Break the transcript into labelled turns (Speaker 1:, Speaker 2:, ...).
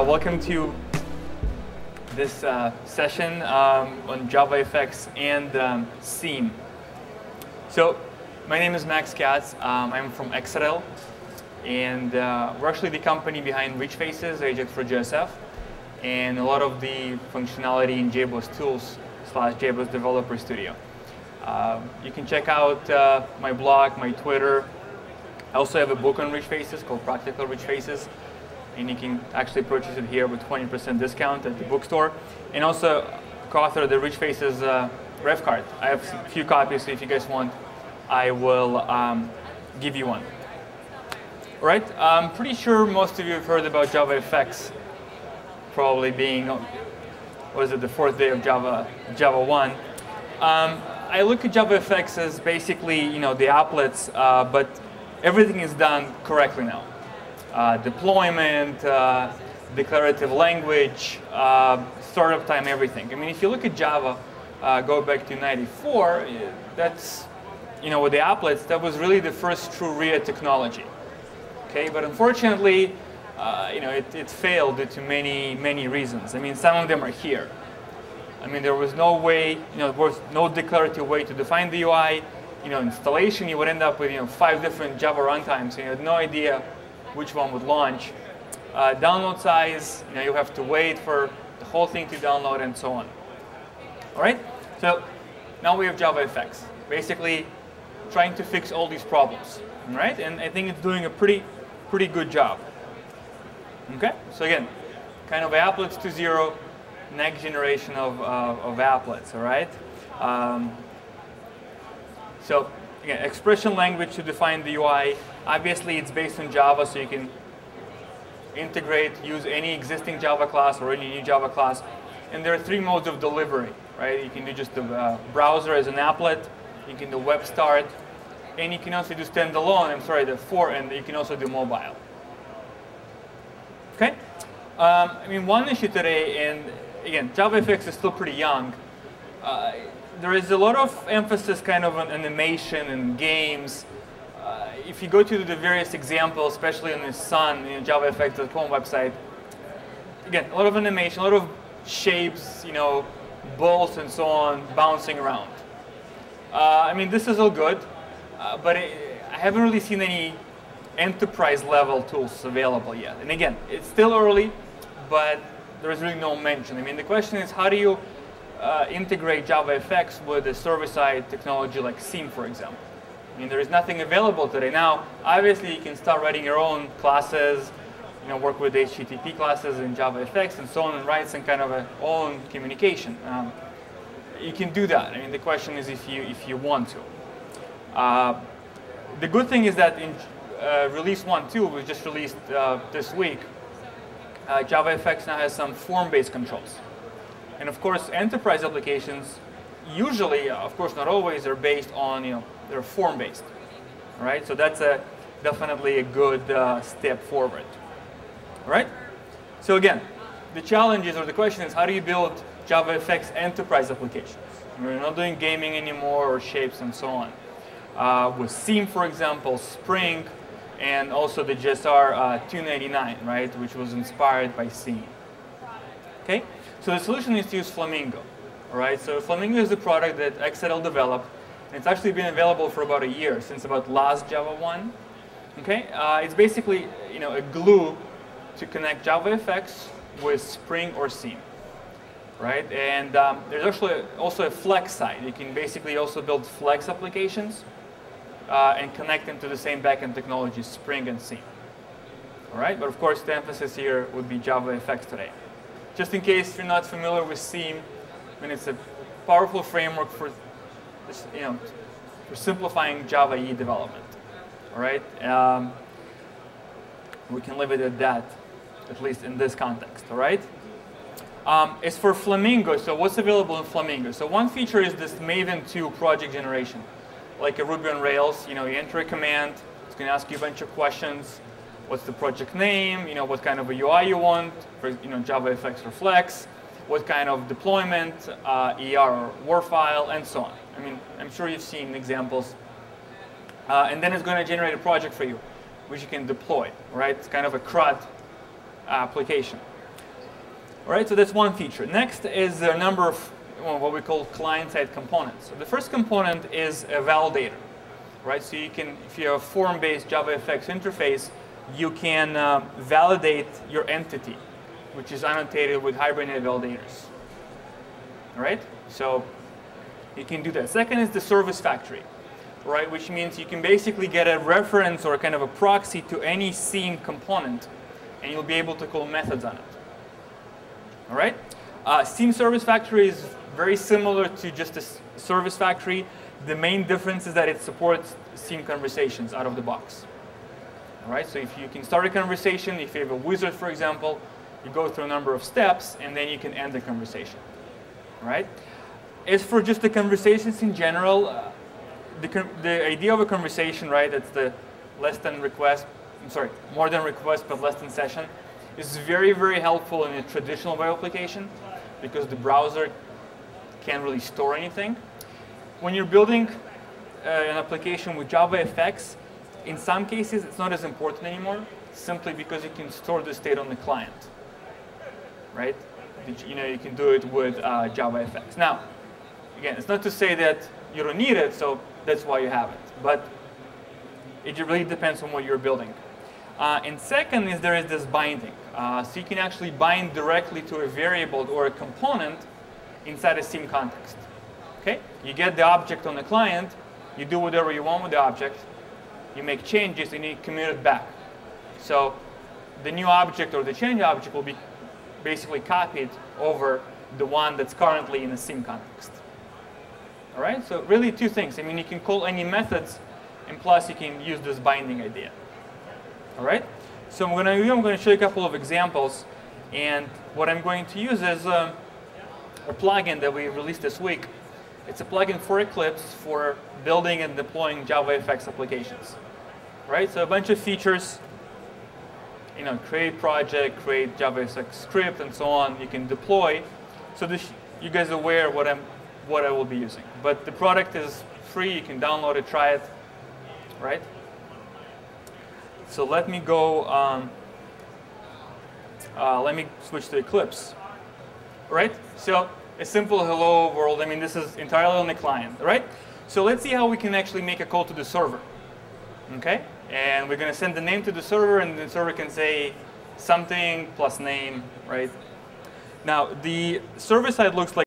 Speaker 1: Welcome to this session on JavaFX and Seam. So, my name is Max Katz. I'm from Exadel, and we're actually the company behind ReachFaces, Ajax for JSF, and a lot of the functionality in JBoss Tools / JBoss Developer Studio. You can check out my blog, my Twitter. I also have a book on ReachFaces called Practical ReachFaces, and you can actually purchase it here with 20% discount at the bookstore. And also co-author the ReachFaces ref card. I have a few copies, so if you guys want, I will give you one. All right, I'm pretty sure most of you have heard about JavaFX, probably being, what is it, the fourth day of Java 1. I look at JavaFX as basically, the applets, but everything is done correctly now. Deployment, declarative language, startup time, everything. I mean, if you look at Java, go back to '94, that's, with the applets, that was really the first true RIA technology. Okay, but unfortunately, it failed due to many reasons. I mean, some of them are here. I mean, there was no way, there was no declarative way to define the UI. Installation, you would end up with 5 different Java runtimes, and you had no idea which one would launch. Download size, you have to wait for the whole thing to download and so on. All right, so now we have JavaFX, basically trying to fix all these problems, right? And I think it's doing a pretty good job. Okay, so again, kind of applets to zero, next generation of applets, all right? So again, expression language to define the UI. Obviously, it's based on Java, so you can integrate, use any existing Java class or any new Java class. And there are 3 modes of delivery, right? You can do just the browser as an applet. You can do web start. And you can also do standalone, the 4, and you can also do mobile. Okay? I mean, one issue today, and again, JavaFX is still pretty young. There is a lot of emphasis kind of on animation and games. If you go to the various examples, especially on the Sun, JavaFX.com website, again, a lot of animation, a lot of shapes, balls and so on, bouncing around. I mean, this is all good, but I haven't really seen any enterprise-level tools available yet. And again, it's still early, but there's really no mention. I mean, the question is, how do you integrate JavaFX with a server-side technology like Seam, for example? I mean, there is nothing available today. Now, obviously, you can start writing your own classes, work with HTTP classes in JavaFX and so on, and write some kind of a own communication. You can do that. I mean, the question is if you want to. The good thing is that in release 1.2, was just released this week, JavaFX now has some form-based controls. And of course, enterprise applications usually, of course not always, are based on, they're form-based, right? So that's definitely a good step forward, right? So again, the challenges or the question is, how do you build JavaFX enterprise applications? We're not doing gaming anymore or shapes and so on. With Seam, for example, Spring, and also the JSR 299, right, which was inspired by Seam. Okay, so the solution is to use Flamingo. All right, so Flamingo is a product that Exadel developed, and it's actually been available for about a year, since about last Java 1. Okay, it's basically a glue to connect JavaFX with Spring or Seam. Right, and there's actually also a Flex side. You can basically also build Flex applications and connect them to the same backend technologies, Spring and Seam. All right, but of course the emphasis here would be JavaFX today. Just in case you're not familiar with Seam, I mean, it's a powerful framework for, for simplifying Java EE development. All right, we can leave it at that, at least in this context. All right. As for Flamingo, so what's available in Flamingo? So one feature is this Maven 2 project generation, like a Ruby on Rails. You enter a command, it's going to ask you a bunch of questions. What's the project name? What kind of a UI you want for JavaFX or Flex? What kind of deployment, ER or WAR file, and so on. I mean, I'm sure you've seen examples. And then it's going to generate a project for you, which you can deploy. Right? It's kind of a CRUD application. All right, so that's one feature. Next is a number of what we call client-side components. So the first component is a validator, right? So you can, if you have a form-based JavaFX interface, you can validate your entity, which is annotated with hibernated validators. All right, so you can do that. Second is the service factory, right? Which means you can basically get a reference or kind of a proxy to any SIEM component, and you'll be able to call methods on it. All right, SIEM service factory is very similar to just a service factory. The main difference is that it supports SIEM conversations out of the box. All right, so if you can start a conversation, if you have a wizard, for example, you go through a number of steps, and then you can end the conversation. All right. As for just the conversations in general, the idea of a conversation, right, that's the less than request, I'm sorry, more than request but less than session, is very, very helpful in a traditional web application because the browser can't really store anything. When you're building an application with JavaFX, in some cases it's not as important anymore, simply because you can store the state on the client, right? You know, you can do it with JavaFX. Now, again, it's not to say that you don't need it, so that's why you have it. But it really depends on what you're building. And second is there is this binding. So you can actually bind directly to a variable or a component inside a SIEM context. Okay? You get the object on the client, you do whatever you want with the object, you make changes, and you commute it back. So the new object or the change object will be basically copied over the one that's currently in a SIEM context. All right? So really two things. I mean, you can call any methods, and plus you can use this binding idea. All right? So I'm going to show you a couple of examples, and what I'm going to use is a plugin that we released this week. It's a plugin for Eclipse for building and deploying JavaFX applications. Right? So a bunch of features, you know, create project, create JavaFX script, and so on. You can deploy. So this, you guys are aware what I will be using. But the product is free. You can download it, try it. Right? So let me go. Let me switch to Eclipse. Right? So a simple hello world. I mean, this is entirely on the client. Right? So let's see how we can actually make a call to the server. Okay? And we're going to send the name to the server, and the server can say something plus name. Right? Now the server side looks like